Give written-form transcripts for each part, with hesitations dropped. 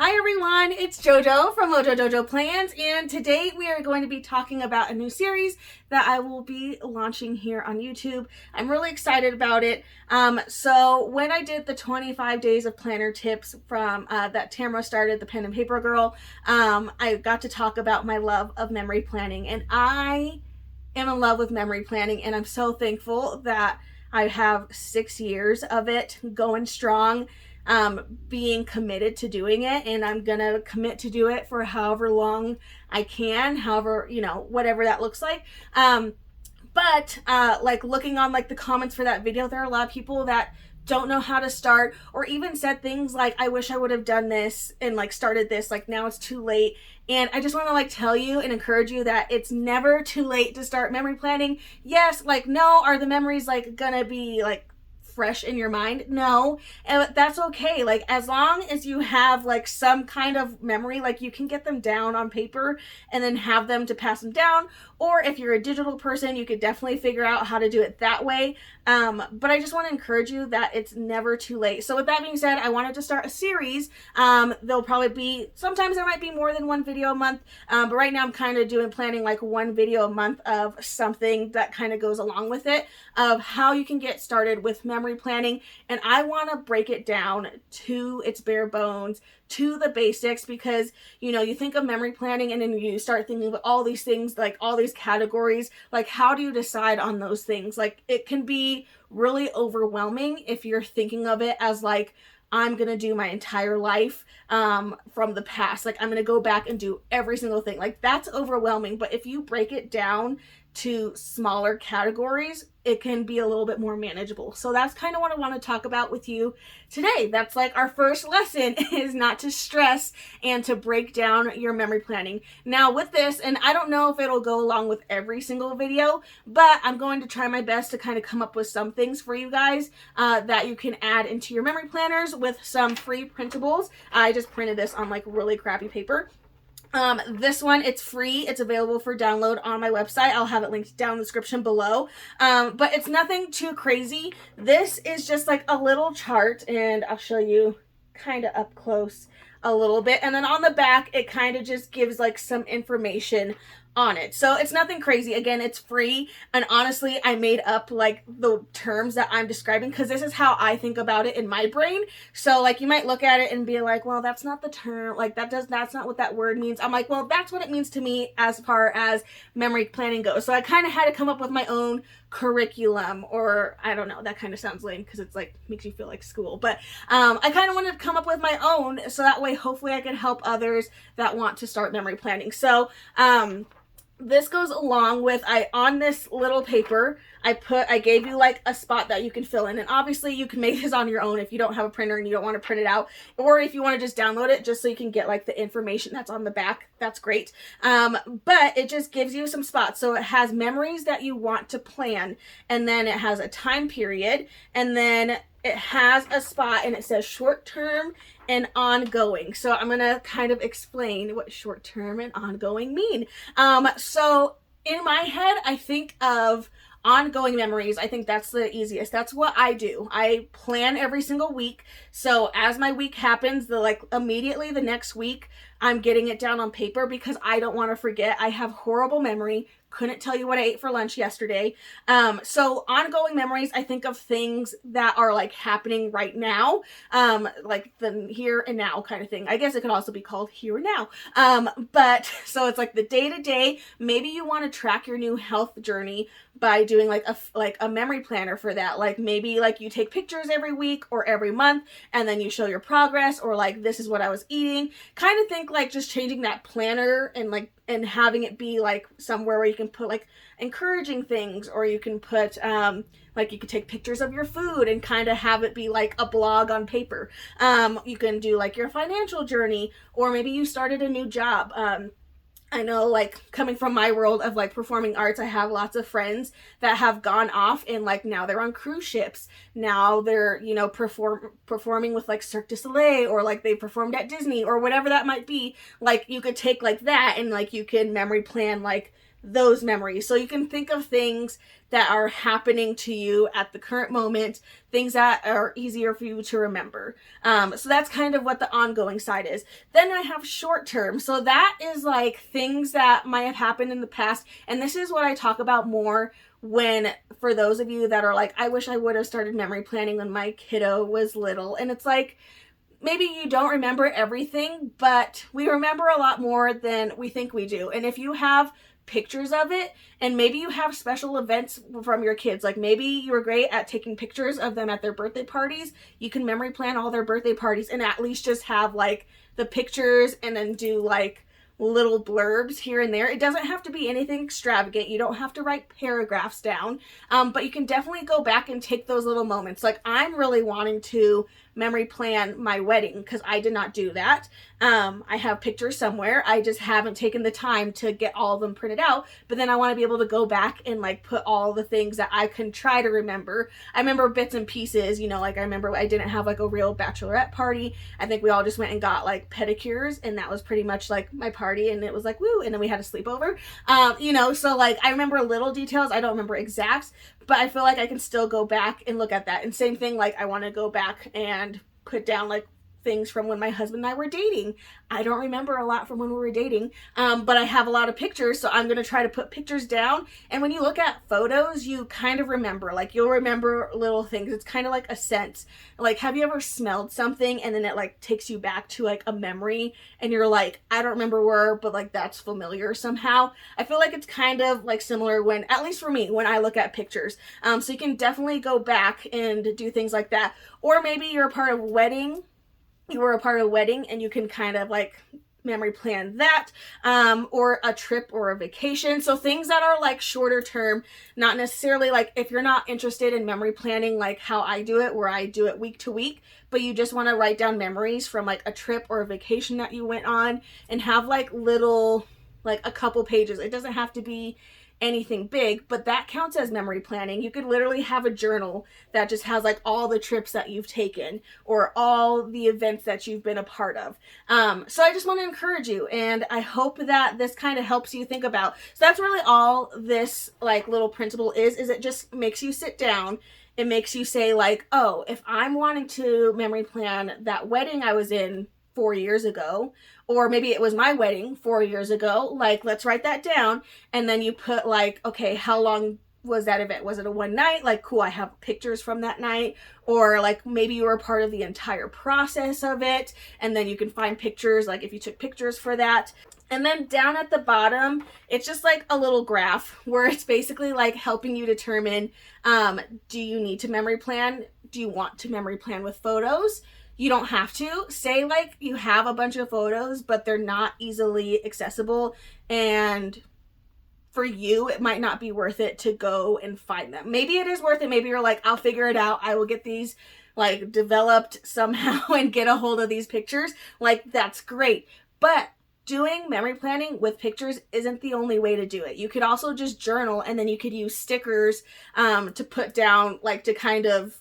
Hi everyone, it's JoJo from Mojo Dojo Plans, and today we are going to be talking about a new series that I will be launching here on YouTube. I'm really excited about it. So when I did the 25 days of planner tips from that Tamara started, the Pen and Paper Girl, I got to talk about my love of memory planning, and I am in love with memory planning, and I'm so thankful that I have 6 years of it going strong, being committed to doing it, and I'm gonna commit to do it for however long I can, however, whatever that looks like. But like looking on like the comments for that video, there are a lot of people that don't know how to start, or even said things like, I wish I would have done this and like started this, like now it's too late. And I just want to like tell you and encourage you that it's never too late to start memory planning. Yes, like no, are the memories like gonna be like fresh in your mind? No, and that's okay. Like as long as you have like some kind of memory, like you can get them down on paper and then have them to pass them down, or if you're a digital person, you could definitely figure out how to do it that way. But I just want to encourage you that it's never too late. So with that being said, I wanted to start a series. There'll probably be, sometimes there might be more than one video a month, but right now I'm kind of planning like one video a month of something that kind of goes along with it, of how you can get started with memory planning. And I want to break it down to its bare bones, to the basics, because you think of memory planning and then you start thinking of all these things, like all these categories, like how do you decide on those things? Like it can be really overwhelming if you're thinking of it as like, I'm gonna do my entire life from the past, like I'm gonna go back and do every single thing. Like that's overwhelming. But if you break it down to smaller categories, it can be a little bit more manageable. So that's kind of what I want to talk about with you today. That's like our first lesson, is not to stress and to break down your memory planning. Now with this, and I don't know if it'll go along with every single video, but I'm going to try my best to kind of come up with some things for you guys that you can add into your memory planners with some free printables. I just printed this on like really crappy paper. This one, it's free. It's available for download on my website. I'll have it linked down in the description below. But it's nothing too crazy. This is just like a little chart, and I'll show you kind of up close a little bit. And then on the back, it kind of just gives like some information on it. So it's nothing crazy. Again, it's free. And honestly, I made up like the terms that I'm describing because this is how I think about it in my brain. So like you might look at it and be like, well, that's not the term. Like that's not what that word means. I'm like, well, that's what it means to me as far as memory planning goes. So I kind of had to come up with my own curriculum, or I don't know, that kind of sounds lame because it's like makes you feel like school, but I kind of wanted to come up with my own, so that way hopefully I can help others that want to start memory planning. So this goes along with, on this little paper, I gave you like a spot that you can fill in, and obviously you can make this on your own if you don't have a printer and you don't want to print it out, or if you want to just download it just so you can get like the information that's on the back, that's great. But it just gives you some spots. So it has memories that you want to plan, and then it has a time period, and then it has a spot and it says short term and ongoing. So I'm gonna kind of explain what short term and ongoing mean. So in my head, I think of ongoing memories. I think that's the easiest. That's what I do. I plan every single week. So as my week happens, immediately the next week, I'm getting it down on paper because I don't want to forget. I have horrible memory. Couldn't tell you what I ate for lunch yesterday. So ongoing memories, I think of things that are like happening right now, like the here and now kind of thing. I guess it could also be called here and now. But so it's like the day to day. Maybe you want to track your new health journey by doing like a memory planner for that. Like maybe like you take pictures every week or every month, and then you show your progress, or like this is what I was eating. Kind of think like just changing that planner and having it be like somewhere where you can put like encouraging things, or you can put like you could take pictures of your food and kind of have it be like a blog on paper. You can do like your financial journey, or maybe you started a new job. I know, like, coming from my world of like performing arts, I have lots of friends that have gone off and like now they're on cruise ships. Now they're, performing with like Cirque du Soleil, or like they performed at Disney, or whatever that might be. Like you could take like that and like you can memory plan like those memories. So you can think of things that are happening to you at the current moment, things that are easier for you to remember. So that's kind of what the ongoing side is. Then I have short term. So that is like things that might have happened in the past. And this is what I talk about more when, for those of you that are like, I wish I would have started memory planning when my kiddo was little. And it's like, maybe you don't remember everything, but we remember a lot more than we think we do. And if you have pictures of it, and maybe you have special events from your kids, like maybe you were great at taking pictures of them at their birthday parties, you can memory plan all their birthday parties and at least just have like the pictures and then do like little blurbs here and there. It doesn't have to be anything extravagant. You don't have to write paragraphs down, but you can definitely go back and take those little moments. Like I'm really wanting to memory plan my wedding because I did not do that. I have pictures somewhere. I just haven't taken the time to get all of them printed out, but then I want to be able to go back and like put all the things that I can try to remember. I remember bits and pieces, you know, like I remember I didn't have like a real bachelorette party. I think we all just went and got like pedicures, and that was pretty much like my party, and it was like woo, and then we had a sleepover. You know, so like I remember little details. I don't remember exacts, but I feel like I can still go back and look at that. And same thing, like I want to go back and put down like things from when my husband and I were dating. I don't remember a lot from when we were dating, but I have a lot of pictures, so I'm going to try to put pictures down. And when you look at photos, you kind of remember, like you'll remember little things. It's kind of like a sense. Like, have you ever smelled something and then it like takes you back to like a memory and you're like, I don't remember where, but like that's familiar somehow. I feel like it's kind of like similar when, at least for me, when I look at pictures. So you can definitely go back and do things like that. Or maybe you're a part of a wedding. You were a part of a wedding and you can kind of like memory plan that, or a trip or a vacation. So things that are like shorter term, not necessarily like if you're not interested in memory planning like how I do it, where I do it week to week, but you just want to write down memories from like a trip or a vacation that you went on and have like little, like a couple pages. It doesn't have to be anything big, but that counts as memory planning. You could literally have a journal that just has like all the trips that you've taken or all the events that you've been a part of. So I just want to encourage you, and I hope that this kind of helps you think about. So that's really all this like little principle is it just makes you sit down. It makes you say like, oh, if I'm wanting to memory plan that wedding I was in 4 years ago, or maybe it was my wedding 4 years ago, like let's write that down. And then you put like, okay, how long was that event? Was it a one night? Like, cool, I have pictures from that night. Or like maybe you were a part of the entire process of it, and then you can find pictures, like if you took pictures for that. And then down at the bottom, it's just like a little graph where it's basically like helping you determine, do you need to memory plan? Do you want to memory plan with photos? You don't have to. Say like you have a bunch of photos, but they're not easily accessible, and for you, it might not be worth it to go and find them. Maybe it is worth it. Maybe you're like, I'll figure it out. I will get these like developed somehow and get a hold of these pictures. Like, that's great. But doing memory planning with pictures isn't the only way to do it. You could also just journal, and then you could use stickers to put down, like to kind of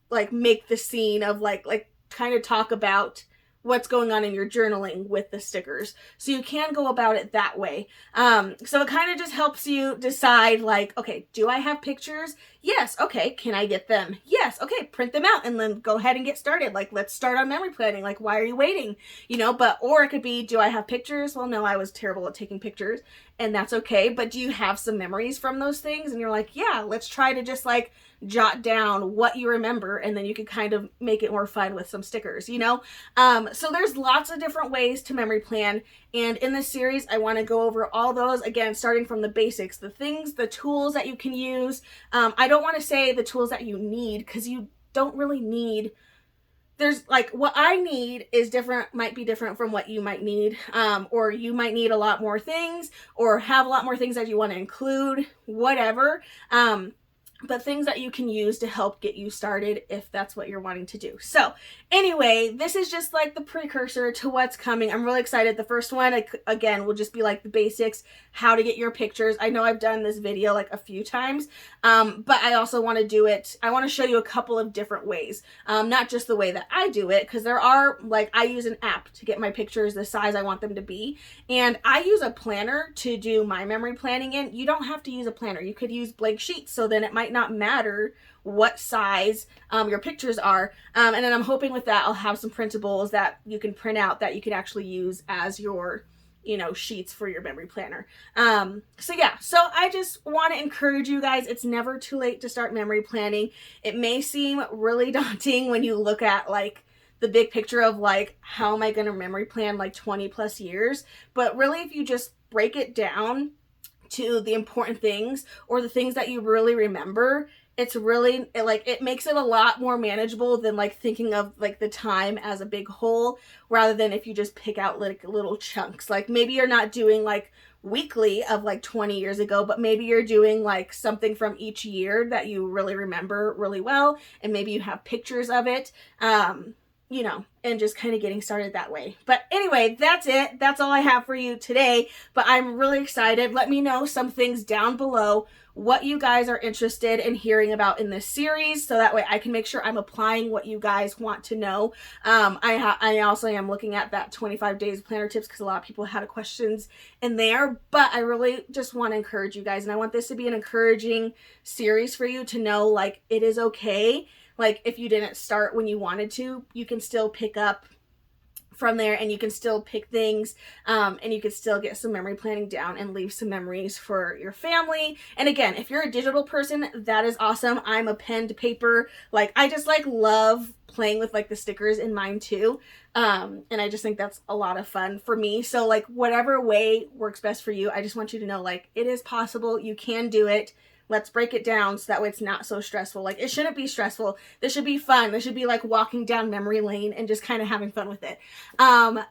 like make the scene of like kind of talk about what's going on in your journaling with the stickers. So you can go about it that way. So it kind of just helps you decide like, okay, do I have pictures? Yes. Okay. Can I get them? Yes. Okay. Print them out and then go ahead and get started. Like, let's start on memory planning. Like, why are you waiting? You know, but, or it could be, do I have pictures? Well, no, I was terrible at taking pictures, and that's okay. But do you have some memories from those things? And you're like, yeah, let's try to just like jot down what you remember, and then you can kind of make it more fun with some stickers, you know? So there's lots of different ways to memory plan. And in this series, I want to go over all those, again, starting from the basics, the things, the tools that you can use. I don't want to say the tools that you need, because you don't really need. There's like, what I need is different, might be different from what you might need. Or you might need a lot more things, or have a lot more things that you want to include, whatever. but things that you can use to help get you started if that's what you're wanting to do. So anyway, this is just like the precursor to what's coming. I'm really excited. The first one, again, will just be like the basics, how to get your pictures. I know I've done this video like a few times, but I also want to do it. I want to show you a couple of different ways, not just the way that I do it, because there are, like, I use an app to get my pictures the size I want them to be, and I use a planner to do my memory planning in. You don't have to use a planner. You could use blank sheets, so then it might not matter what size your pictures are. And then I'm hoping with that I'll have some printables that you can print out that you can actually use as your, you know, sheets for your memory planner. So yeah, so I just want to encourage you guys, it's never too late to start memory planning. It may seem really daunting when you look at like the big picture of like, how am I going to memory plan like 20 plus years? But really, if you just break it down to the important things or the things that you really remember, it's really like, it makes it a lot more manageable than like thinking of like the time as a big whole, rather than if you just pick out like little chunks. Like maybe you're not doing like weekly of like 20 years ago, but maybe you're doing like something from each year that you really remember really well, and maybe you have pictures of it. You know, and just kind of getting started that way. But anyway, that's it. That's all I have for you today. But I'm really excited. Let me know some things down below, what you guys are interested in hearing about in this series, so that way I can make sure I'm applying what you guys want to know. I also am looking at that 25 days planner tips, because a lot of people had questions in there. But I really just want to encourage you guys, and I want this to be an encouraging series for you to know, like, it is okay. Like, if you didn't start when you wanted to, you can still pick up from there, and you can still pick things, and you can still get some memory planning down and leave some memories for your family. And again, if you're a digital person, that is awesome. I'm a pen to paper. Like, I just like love playing with like the stickers in mine too. And I just think that's a lot of fun for me. So like, whatever way works best for you, I just want you to know, like, it is possible. You can do it. Let's break it down so that way it's not so stressful. Like, it shouldn't be stressful. This should be fun. This should be like walking down memory lane and just kind of having fun with it.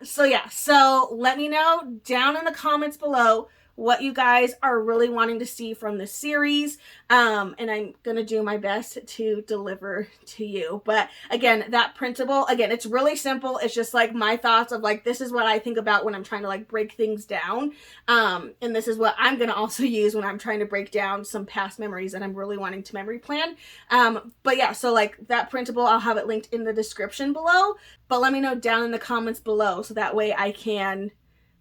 So yeah, so let me know down in the comments below what you guys are really wanting to see from this series. And I'm going to do my best to deliver to you. But again, that printable, again, it's really simple. It's just like my thoughts of like, this is what I think about when I'm trying to like break things down. And this is what I'm going to also use when I'm trying to break down some past memories that I'm really wanting to memory plan. But yeah, so like that printable, I'll have it linked in the description below. But let me know down in the comments below, so that way I can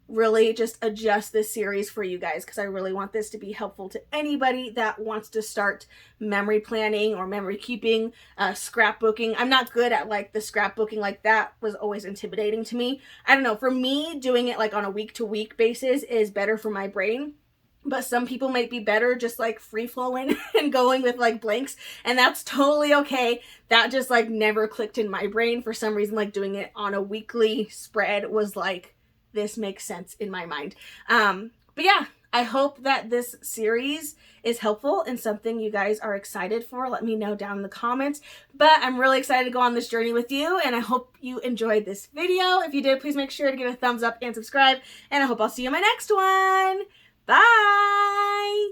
really just adjust this series for you guys, because I really want this to be helpful to anybody that wants to start memory planning or memory keeping, scrapbooking. I'm not good at like the scrapbooking. Like, that was always intimidating to me. I don't know, for me, doing it like on a week-to-week basis is better for my brain. But some people might be better just like free flowing and going with like blanks, and that's totally okay. That just like never clicked in my brain for some reason. Like, doing it on a weekly spread was like, this makes sense in my mind. But yeah, I hope that this series is helpful and something you guys are excited for. Let me know down in the comments. But I'm really excited to go on this journey with you, and I hope you enjoyed this video. If you did, please make sure to give it a thumbs up and subscribe, and I hope I'll see you in my next one. Bye!